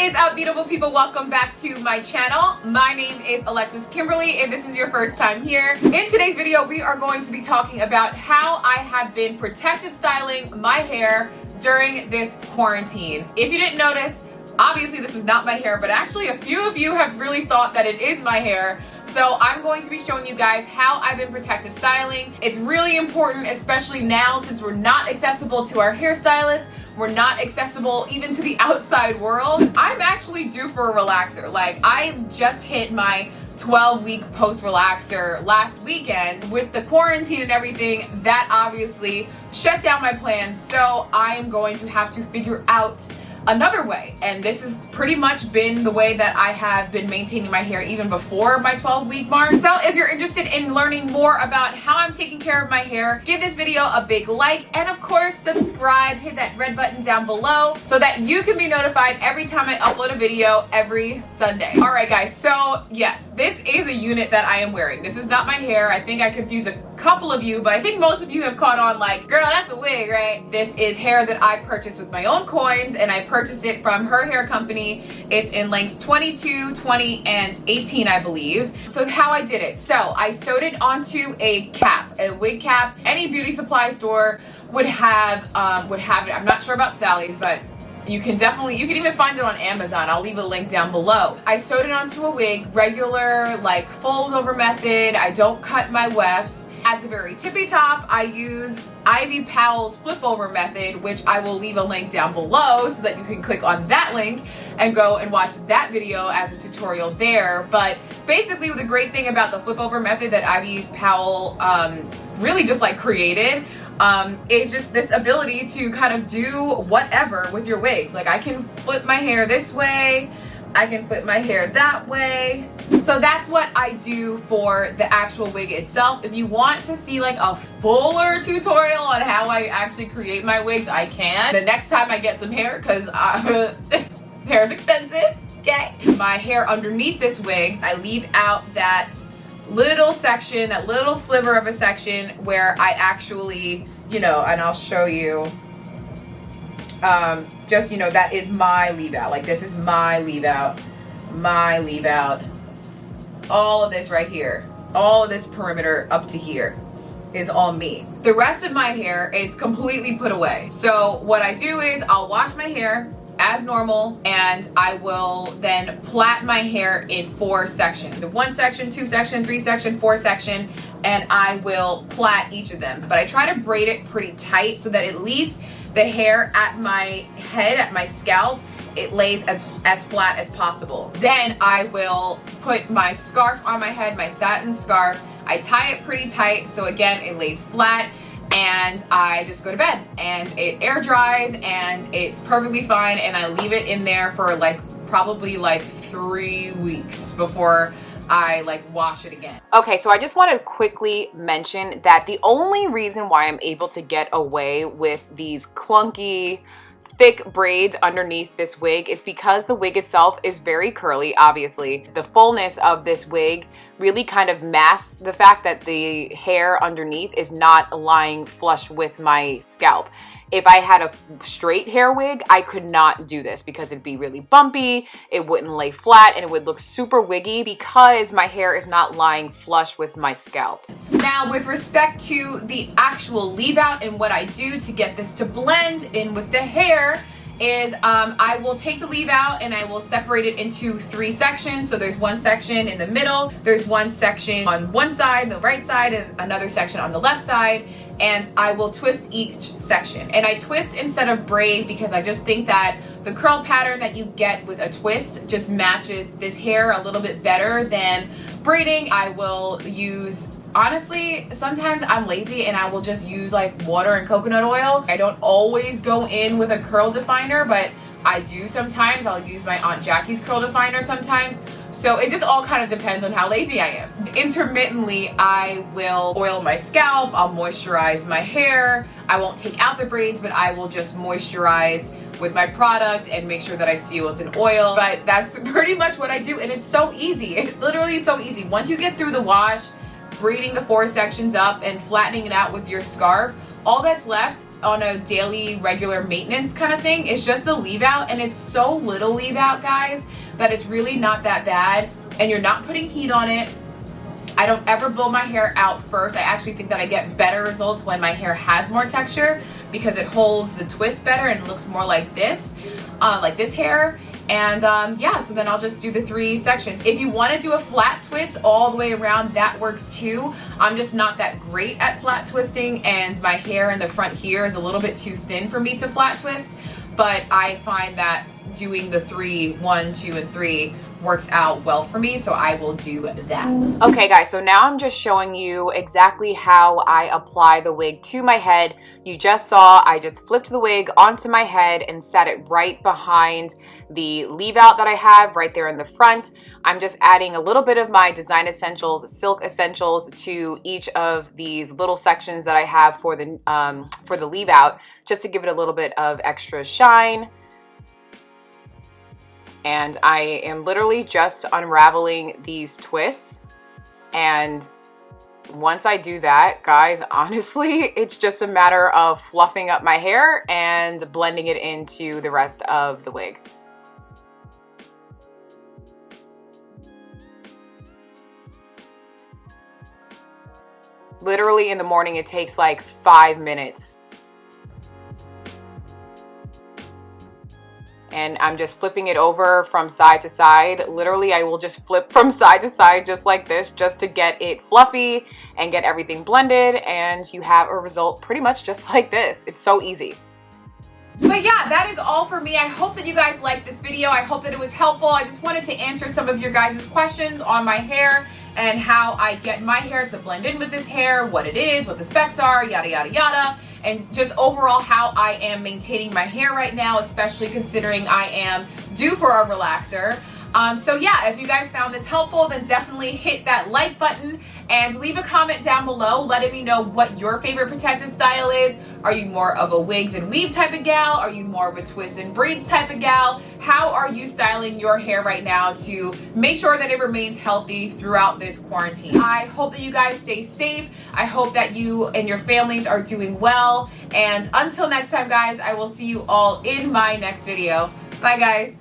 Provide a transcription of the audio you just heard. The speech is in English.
is up, beautiful people? Welcome back to my channel. My name is Alexis Kimberly. If this is your first time here, in today's video we are going to be talking about how I have been protective styling my hair during this quarantine. If you didn't notice, obviously this is not my hair, but actually a few of you have really thought that it is my hair. So I'm going to be showing you guys how I've been protective styling. It's really important, especially now since we're not accessible to our hairstylists. We're not accessible even to the outside world. I'm actually due for a relaxer. Like, I just hit my 12-week post-relaxer last weekend. With the quarantine and everything, that obviously shut down my plans. So I am going to have to figure out another way, and this has pretty much been the way that I have been maintaining my hair even before my 12-week mark. So if you're interested in learning more about how I'm taking care of my hair, give this video a big like, and of course subscribe, hit that red button down below so that you can be notified every time I upload a video every Sunday. All right guys, so yes, this is a unit that I am wearing. This is not my hair. I think I confused a couple of you, but I think most of you have caught on like, girl, that's a wig, right? This is hair that I purchased with my own coins, and I purchased it from her hair company. It's in lengths 22, 20, and 18, I believe. So how I did it. So I sewed it onto a cap, a wig cap. Any beauty supply store would have it. I'm not sure about Sally's, but you can even find it on Amazon. I'll leave a link down below. I sewed it onto a wig, regular, like fold over method. I don't cut my wefts. At the very tippy top, I use Ivy Powell's flip over method, which I will leave a link down below so that you can click on that link and go and watch that video as a tutorial there. But basically, the great thing about the flip over method that Ivy Powell really just like created is just this ability to kind of do whatever with your wigs. Like, I can flip my hair this way, I can flip my hair that way. So that's what I do for the actual wig itself. If you want to see like a fuller tutorial on how I actually create my wigs, I can. The next time I get some hair, because hair is expensive, okay? My hair underneath this wig, I leave out that little section, that little sliver of a section where I actually, and I'll show you, that is my leave out. Like, this is my leave out, all of this right here, all of this perimeter up to here is all me. The rest of my hair is completely put away. So what I do is I'll wash my hair as normal, and I will then plait my hair in 4 sections. 1 section, 2 section, 3 section, 4 section, and I will plait each of them. But I try to braid it pretty tight so that at least the hair at my head, at my scalp, it lays as flat as possible. Then I will put my scarf on my head, my satin scarf. I tie it pretty tight so again it lays flat, and I just go to bed and it air dries and it's perfectly fine, and I leave it in there for probably 3 weeks before I wash it again. Okay, so I just want to quickly mention that the only reason why I'm able to get away with these clunky, thick braids underneath this wig is because the wig itself is very curly, obviously. The fullness of this wig really kind of masks the fact that the hair underneath is not lying flush with my scalp. If I had a straight hair wig, I could not do this because it'd be really bumpy, it wouldn't lay flat, and it would look super wiggy because my hair is not lying flush with my scalp. Now, with respect to the actual leave out and what I do to get this to blend in with the hair is I will take the leave out and I will separate it into 3 sections. So there's 1 section in the middle, there's 1 section on one side, the right side, and another section on the left side, and I will twist each section. And I twist instead of braid because I just think that the curl pattern that you get with a twist just matches this hair a little bit better than braiding. I will use, honestly, sometimes I'm lazy and I will just use water and coconut oil. I don't always go in with a curl definer, but I do sometimes. I'll use my Aunt Jackie's curl definer sometimes. So it just all kind of depends on how lazy I am. Intermittently, I will oil my scalp, I'll moisturize my hair. I won't take out the braids, but I will just moisturize with my product and make sure that I seal with an oil. But that's pretty much what I do, and it's so easy. It's literally so easy. Once you get through the wash, braiding the 4 sections up and flattening it out with your scarf, all that's left on a daily regular maintenance kind of thing is just the leave out, and it's so little leave out, guys, that it's really not that bad, and you're not putting heat on it. I don't ever blow my hair out first. I actually think that I get better results when my hair has more texture because it holds the twist better and looks more like this hair. And yeah, so then I'll just do the 3 sections. If you want to do a flat twist all the way around, that works too. I'm just not that great at flat twisting, and my hair in the front here is a little bit too thin for me to flat twist, but I find that doing the 3, 1, 2, and 3 works out well for me, so I will do that. Okay guys, so now I'm just showing you exactly how I apply the wig to my head. You just saw I just flipped the wig onto my head and set it right behind the leave out that I have right there in the front. I'm just adding a little bit of my Design Essentials Silk Essentials to each of these little sections that I have for the leave out, just to give it a little bit of extra shine. And I am literally just unraveling these twists, and once I do that, guys, honestly, it's just a matter of fluffing up my hair and blending it into the rest of the wig. Literally in the morning, it takes like 5 minutes. And I'm just flipping it over from side to side. Literally, I will just flip from side to side just like this, just to get it fluffy and get everything blended, and you have a result pretty much just like this. It's so easy. But yeah, that is all for me. I hope that you guys liked this video. I hope that it was helpful. I just wanted to answer some of your guys' questions on my hair and how I get my hair to blend in with this hair, what it is, what the specs are, yada, yada, yada. And just overall how I am maintaining my hair right now, especially considering I am due for a relaxer. So yeah, if you guys found this helpful, then definitely hit that like button and leave a comment down below letting me know what your favorite protective style is. Are you more of a wigs and weave type of gal? Are you more of a twists and braids type of gal? How are you styling your hair right now to make sure that it remains healthy throughout this quarantine? I hope that you guys stay safe. I hope that you and your families are doing well. And until next time, guys, I will see you all in my next video. Bye, guys.